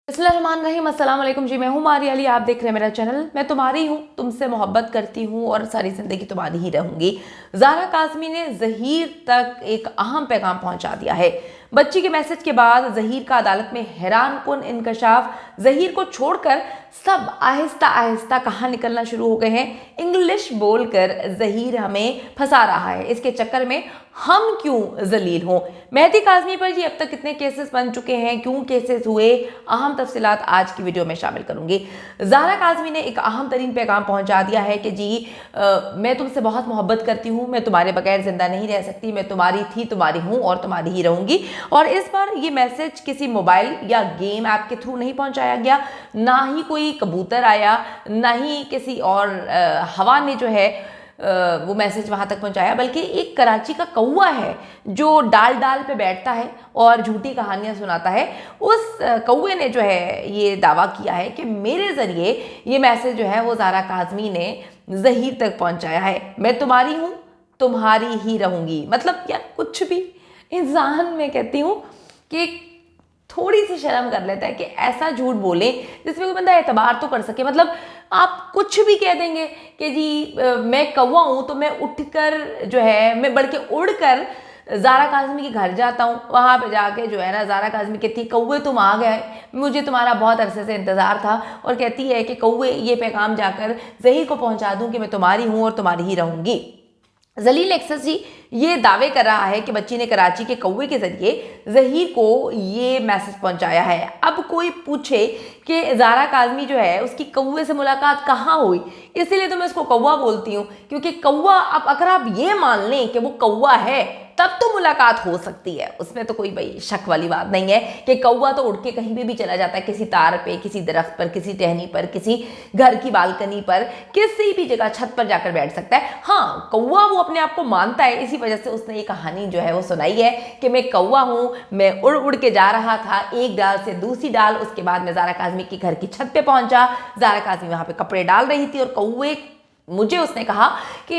बिस्मिल्लाहिर्रहमानिर्रहीम, अस्सलाम वालेकुम जी। मैं हूँ मारिया अली, आप देख रहे हैं मेरा चैनल। मैं तुम्हारी हूँ, तुमसे मोहब्बत करती हूँ और सारी ज़िंदगी तुम्हारी ही रहूँगी। ज़ारा काज़मी ने ज़हीर तक एक अहम पैगाम पहुँचा दिया है। बच्ची के मैसेज के बाद ज़हीर का अदालत में हैरान कुन इंकशाफ। ज़हीर को छोड़कर सब आहिस्ता आहिस्ता कहाँ निकलना शुरू हो गए हैं। इंग्लिश बोलकर ज़हीर हमें फंसा रहा है, इसके चक्कर में हम क्यों जलील हों। मेहदी काज़मी पर जी अब तक कितने केसेस बन चुके हैं, क्यों केसेस हुए, अहम तफसीलात आज की वीडियो में शामिल करूंगी। ज़ारा काज़मी ने एक अहम तरीन पैगाम पहुंचा दिया है कि जी मैं तुमसे बहुत मोहब्बत करती हूँ, मैं तुम्हारे बगैर जिंदा नहीं रह सकती, मैं तुम्हारी थी, तुम्हारी हूँ और तुम्हारी ही रहूंगी। और इस बार ये मैसेज किसी मोबाइल या गेम ऐप के थ्रू नहीं पहुंचाया गया, ना ही कोई कबूतर आया, ना ही किसी और हवा ने जो है वो मैसेज वहाँ तक पहुँचाया, बल्कि एक कराची का कौवा है जो डाल डाल पे बैठता है और झूठी कहानियाँ सुनाता है। उस कौवे ने जो है ये दावा किया है कि मेरे ज़रिए ये मैसेज जो है वो ज़ारा काज़मी ने ज़हीर तक पहुँचाया है। मैं तुम्हारी हूँ, तुम्हारी ही रहूँगी। मतलब यार कुछ भी इंसान, मैं कहती हूँ कि थोड़ी सी शर्म कर लेता है कि ऐसा झूठ बोले जिसमें कोई बंदा एतबार तो कर सके। मतलब आप कुछ भी कह देंगे कि जी मैं कौवा हूँ तो मैं उठकर जो है मैं बढ़ के उड़कर ज़ारा काज़मी के घर जाता हूँ, वहाँ पे जाके जो है ना ज़ारा काज़मी कहती है कौवे तुम आ गए, मुझे तुम्हारा बहुत अरसे से इंतज़ार था। और कहती है कि कौवे ये पैगाम जाकर ज़हीर को पहुँचा दूँ कि मैं तुम्हारी हूँ और तुम्हारी ही रहूँगी। जलील एक्सेस जी ये दावे कर रहा है कि बच्ची ने कराची के कौवे के जरिए ज़हीर को ये मैसेज पहुंचाया है। अब कोई पूछे कि ज़ारा काज़मी जो है उसकी कौवे से मुलाकात कहाँ हुई, इसीलिए तो मैं उसको कौवा बोलती हूँ, क्योंकि कौवा, अब अगर आप ये मान लें कि वो कौवा है तब तो मुलाकात हो सकती है, उसमें तो कोई भाई शक वाली बात नहीं है कि कौवा तो उड़ के कहीं भी चला जाता है, किसी तार पे, किसी दरख्त पर, किसी टहनी पर, किसी घर की बालकनी पर, किसी भी जगह छत पर जाकर बैठ सकता है। हाँ, कौवा वो अपने आप को मानता है, इसी वजह से उसने ये कहानी जो है वो सुनाई है कि मैं कौवा हूँ, मैं उड़ उड़ के जा रहा था एक डाल से दूसरी डाल, उसके बाद मैं ज़ारा काज़मी के घर की छत पे पहुंचा। ज़ारा काज़मी वहाँ पे कपड़े डाल रही थी और कौवे मुझे उसने कहा कि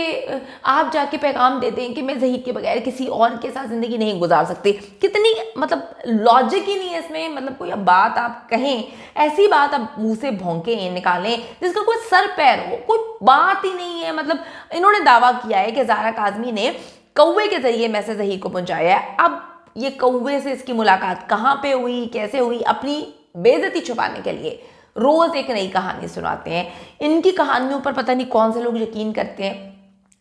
आप जाके पैगाम दे दें कि मैं ज़हीर के बगैर किसी और के साथ ज़िंदगी नहीं गुजार सकती। कितनी मतलब लॉजिक ही नहीं है इसमें। मतलब कोई अब बात आप कहें, ऐसी बात आप मुंह से भौंके निकालें जिसका कोई सर पैर हो, कोई बात ही नहीं है। मतलब इन्होंने दावा किया है कि ज़ारा काज़मी ने कौवे के ज़रिए मैसेज ज़हीर को पहुँचाया है। अब ये कौवे से इसकी मुलाकात कहाँ पर हुई, कैसे हुई, अपनी बेइज्जती छुपाने के लिए रोज एक नई कहानी सुनाते हैं। इनकी कहानियों पर पता नहीं कौन से लोग यकीन करते हैं,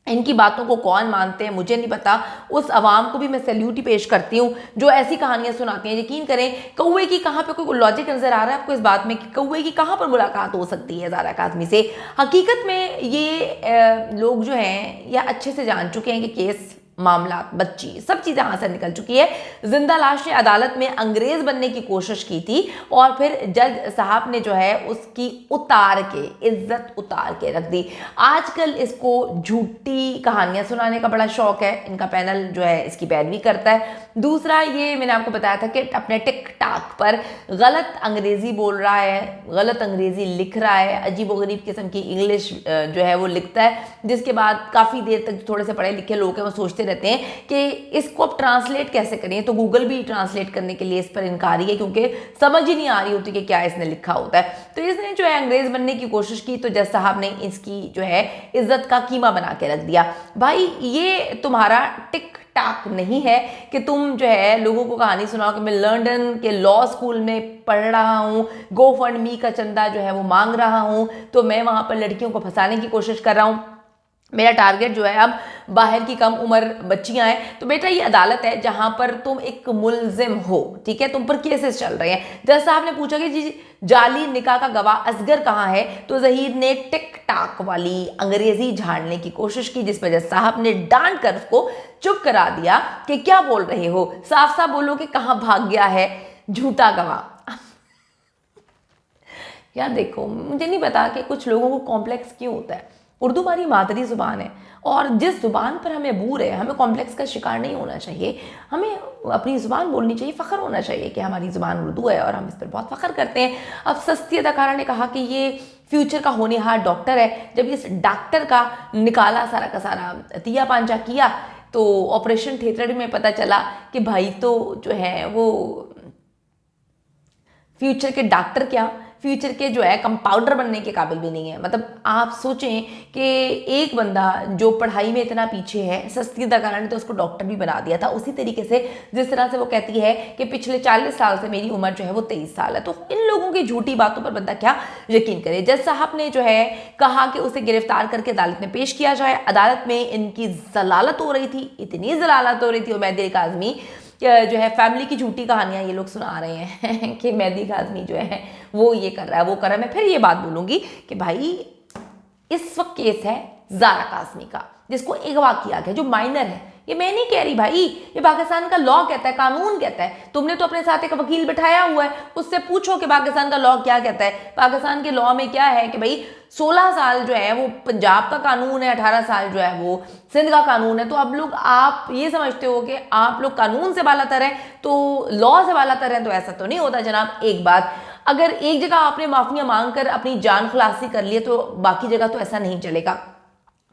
इनकी बातों को कौन मानते हैं मुझे नहीं पता। उस अवाम को भी मैं सैल्यूट ही पेश करती हूँ जो ऐसी कहानियां सुनाते हैं। यकीन करें, कौवे की कहाँ पे कोई लॉजिक नजर आ रहा है आपको इस बात में कि कौवे की कहाँ पर मुलाकात हो सकती है ज़ारा काज़मी से। हकीकत में ये लोग जो हैं या अच्छे से जान चुके हैं कि केस, मामला, बच्ची, सब चीज़ें हाथ से निकल चुकी है। जिंदा लाश ने अदालत में अंग्रेज बनने की कोशिश की थी और फिर जज साहब ने जो है उसकी उतार के, इज्जत उतार के रख दी। आजकल इसको झूठी कहानियां सुनाने का बड़ा शौक है, इनका पैनल जो है इसकी पैरवी करता है। दूसरा, ये मैंने आपको बताया था कि अपने टिकटॉक पर गलत अंग्रेजी बोल रहा है, गलत अंग्रेजी लिख रहा है, अजीबोगरीब किस्म की इंग्लिश जो है वो लिखता है, जिसके बाद काफ़ी देर तक थोड़े से पढ़े लिखे लोग हैं वो सोचते रहते हैं कि इसको अब ट्रांसलेट कैसे करें। तो गूगल भी ट्रांसलेट करने के लिए इस पर इनकारी है, क्योंकि समझ ही नहीं आ रही होती कि क्या इसने लिखा होता है। तो इसने जो है अंग्रेज बनने की कोशिश की, तो जज साहब ने इसकी जो है इज्जत का कीमा बना के रख दिया। भाई ये तुम्हारा टिकटॉक नहीं है कि तुम जो है लोगों को कहानी सुनाओ कि मैं लंदन के लॉ स्कूल में पढ़ रहा हूँ, गो फंड मी का चंदा जो है वो मांग रहा हूँ, तो मैं वहाँ पर लड़कियों को फंसाने की कोशिश कर रहा हूँ, मेरा टारगेट जो है अब बाहर की कम उम्र बच्चियां हैं। तो बेटा ये अदालत है जहां पर तुम एक मुलजिम हो, ठीक है, तुम पर केसेस चल रहे हैं। जज साहब ने पूछा कि जी जाली निकाह का गवाह असगर कहाँ है, तो ज़हीर ने टिकटॉक वाली अंग्रेजी झाड़ने की कोशिश की, जिसमें जज साहब ने डांट कर उसको चुप करा दिया कि क्या बोल रहे हो, साफ साफ बोलो कि कहाँ भाग गया है झूठा गवाह। यार देखो, मुझे नहीं पता कि कुछ लोगों को कॉम्प्लेक्स क्यों होता है। उर्दू हमारी मादरी ज़ुबान है और जिस ज़ुबान पर हमें बूर है, हमें कॉम्प्लेक्स का शिकार नहीं होना चाहिए। हमें अपनी ज़ुबान बोलनी चाहिए, फ़ख्र होना चाहिए कि हमारी ज़ुबान उर्दू है और हम इस पर बहुत फ़ख्र करते हैं। अब सस्ती अदाकारा ने कहा कि ये फ्यूचर का होनहार डॉक्टर है। जब इस डॉक्टर का निकाला सारा का सारा तिया पांचा किया तो ऑपरेशन थिएटर में पता चला कि भाई तो जो है वो फ्यूचर के डॉक्टर क्या, फ्यूचर के जो है कंपाउंडर बनने के काबिल भी नहीं है। मतलब आप सोचें कि एक बंदा जो पढ़ाई में इतना पीछे है, सस्ती दकाना ने तो उसको डॉक्टर भी बना दिया था। उसी तरीके से जिस तरह से वो कहती है कि पिछले 40 साल से मेरी उम्र जो है वो 23 साल है, तो इन लोगों की झूठी बातों पर बंदा क्या यकीन करे। जज साहब ने जो है कहा कि उसे गिरफ्तार करके अदालत में पेश किया जाए। अदालत में इनकी जलालत हो रही थी, इतनी जलालत हो रही थी। और मेहदी काज़मी जो है फैमिली की झूठी कहानियां ये लोग सुना रहे हैं कि मेहदी काज़मी जो है वो ये कर रहा है, वो कर रहा है। मैं फिर ये बात बोलूंगी कि भाई इस वक्त केस है ज़ारा काज़मी का, जिसको अगवा किया गया, जो माइनर है। ये मैं नहीं कह रही भाई, ये पाकिस्तान का लॉ कहता है, कानून कहता है। तुमने तो अपने साथ एक वकील बिठाया हुआ है, उससे पूछो कि पाकिस्तान का लॉ क्या कहता है। पाकिस्तान के लॉ में क्या है कि भाई 16 साल जो है वो पंजाब का कानून है, 18 साल जो है वो सिंध का कानून है। तो अब लोग आप ये समझते हो कि आप लोग कानून से बालातर हैं तो लॉ से बालातर हैं, तो ऐसा तो नहीं होता जनाब। एक बात, अगर एक जगह आपने माफियां मांग कर अपनी जान खुलासी कर लिए तो बाकी जगह तो ऐसा नहीं चलेगा।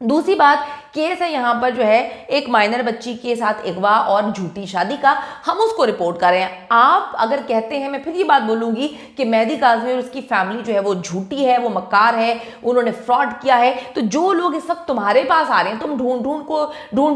दूसरी बात, केस है यहाँ पर जो है एक माइनर बच्ची के साथ अगवा और झूठी शादी का, हम उसको रिपोर्ट कर रहे हैं। आप अगर कहते हैं, मैं फिर ये बात बोलूंगी कि मेहदी काज़मी और उसकी फैमिली जो है वो झूठी है, वो मक्कार है, उन्होंने फ्रॉड किया है, तो जो लोग इस वक्त तुम्हारे पास आ रहे हैं, तुम ढूंढ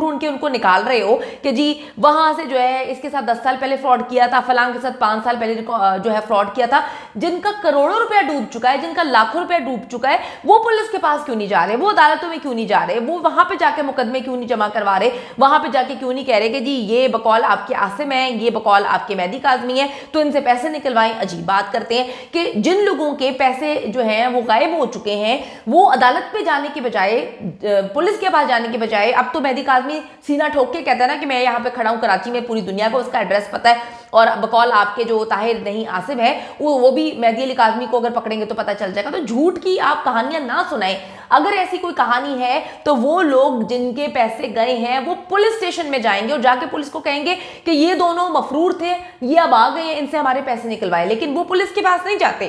ढूंढ के उनको निकाल रहे हो कि जी वहां से जो है इसके साथ 10 साल पहले फ्रॉड किया था, फलां के साथ 5 साल पहले जो है फ्रॉड किया था, जिनका करोड़ों रुपया डूब चुका है, जिनका लाखों रुपया डूब चुका है, वो पुलिस के पास क्यों नहीं जा रहे, वो अदालतों में क्यों नहीं जा रहे, वो वहां पे जाके मुकदमे क्यों नहीं जमा करवा रहे, वहां पे जाके क्यों नहीं कह रहे कि जी ये बकौल आपके आसिम है, ये बकौल आपके मेहदी काज़मी है, तो इनसे पैसे निकलवाएं। अजीब बात करते हैं कि जिन लोगों के पैसे जो हैं वो गायब हो चुके हैं, वो अदालत पे जाने के बजाय, पुलिस के पास जाने के बजाय, अब तो मेहदी काज़मी सीना ठोक के कहता है ना कि मैं यहाँ पे खड़ा हूँ कराची में, पूरी दुनिया को उसका एड्रेस पता है, और बकौल आपके जो ताहिर नहीं आसिफ है वो भी मेहदी अली काज़मी को अगर पकड़ेंगे तो पता चल जाएगा। तो झूठ की आप कहानियां ना सुनाएं। अगर ऐसी कोई कहानी है तो वो लोग जिनके पैसे गए हैं वो पुलिस स्टेशन में जाएंगे और जाके पुलिस को कहेंगे कि ये दोनों मफरूर थे, ये अब आ गए हैं, इनसे हमारे पैसे निकलवाए। लेकिन वो पुलिस के पास नहीं जाते,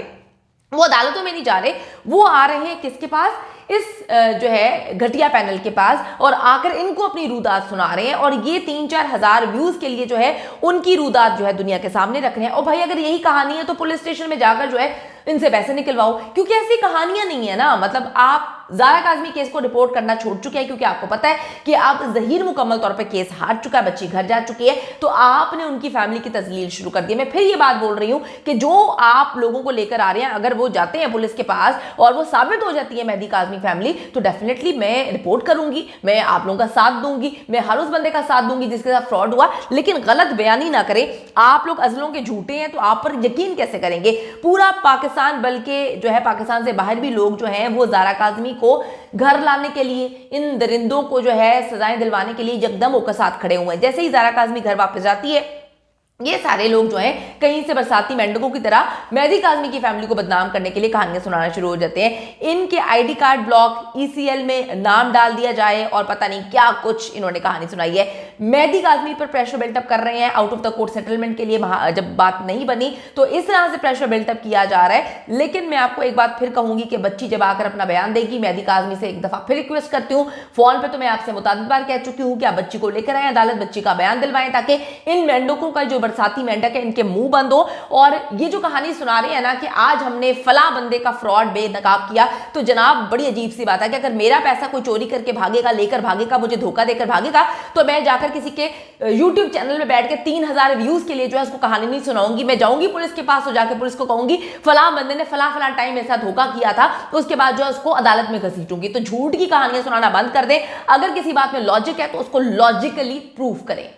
वो अदालतों में नहीं जा रहे, वो आ रहे हैं किसके पास, इस जो है घटिया पैनल के पास, और आकर इनको अपनी रूदात सुना रहे हैं। और ये 3-4 हज़ार व्यूज के लिए जो है उनकी रूदात जो है दुनिया के सामने रख रहे हैं। और भाई अगर यही कहानी है तो पुलिस स्टेशन में जाकर जो है इनसे पैसे निकलवाओ, क्योंकि ऐसी कहानियां नहीं है ना। मतलब आप ज़ारा काज़मी केस को रिपोर्ट करना छोड़ चुके हैं क्योंकि आपको पता है कि आप ज़हीर मुकम्मल तौर पे केस हार चुका है, बच्ची घर जा चुकी है, तो आपने उनकी फैमिली की तजलील शुरू कर दी। मैं फिर ये बात बोल रही हूँ कि जो आप लोगों को लेकर आ रहे हैं, अगर वो जाते हैं पुलिस के पास और वो साबित हो जाती है मेहदी काज़मी फैमिली, तो डेफिनेटली मैं रिपोर्ट करूंगी, मैं आप लोगों का साथ दूंगी, मैं हर उस बंदे का साथ दूंगी जिसके साथ फ्रॉड हुआ। लेकिन गलत बयानी ना करें। आप लोग अजलों के झूठे हैं तो आप पर यकीन कैसे करेंगे। पूरा पाकिस्तान, बल्कि जो है पाकिस्तान से बाहर भी लोग जो हैं वो ज़ारा काज़मी को घर लाने के लिए, इन दरिंदों को जो है सजाएं दिलवाने के लिए यकदम होकर साथ खड़े हुए हैं। जैसे ही ज़ारा काज़मी घर वापस जाती है, ये सारे लोग जो हैं कहीं से बरसाती मेंढकों की तरह मेहदी काज़मी की फैमिली को बदनाम करने के लिए कहानियां सुनाना शुरू हो जाते हैं। इनके आईडी कार्ड ब्लॉक, ईसीएल में नाम डाल दिया जाए और पता नहीं क्या कुछ इन्होंने कहानी सुनाई है। मेहदी काज़मी पर प्रेशर बिल्टअप कर रहे हैं out of the court settlement के लिए। जब बात नहीं बनी तो इस तरह से प्रेशर बिल्टअप किया जा रहा है। लेकिन मैं आपको एक बात फिर कहूंगी कि बच्ची जब आकर अपना बयान देगी, मेहदी काज़मी से एक दफा फिर रिक्वेस्ट करती हूँ, फोन पर तो मैं आपसे मुताबिक बार कह चुकी हूँ कि आप बच्ची को लेकर आए अदालत, बच्ची का बयान दिलवाएं, ताकि इन मेंढकों का जो बरसाती मेंढक है इनके मुंह बंद हो। और ये जो कहानी सुना रहे हैं ना कि आज हमने फला बंदे का फ्रॉड बेनकाब किया, तो जनाब बड़ी अजीब सी बात है कि अगर मेरा पैसा कोई चोरी करके भागेगा, लेकर भागेगा, मुझे धोखा देकर भागेगा, तो मैं जाकर किसी के यूट्यूब चैनल में बैठ के 3000 व्यूज के लिए जो है उसको कहानी नहीं सुनाऊंगी। मैं जाऊंगी पुलिस के पास और जाकर पुलिस को कहूंगी फला बंदे ने फला फला टाइम मेरे साथ धोखा किया था, तो उसके बाद जो है उसको अदालत में घसीटूंगी। तो झूठ की कहानियां सुनाना बंद कर दें। अगर किसी बात में लॉजिक है तो उसको लॉजिकली प्रूव करें।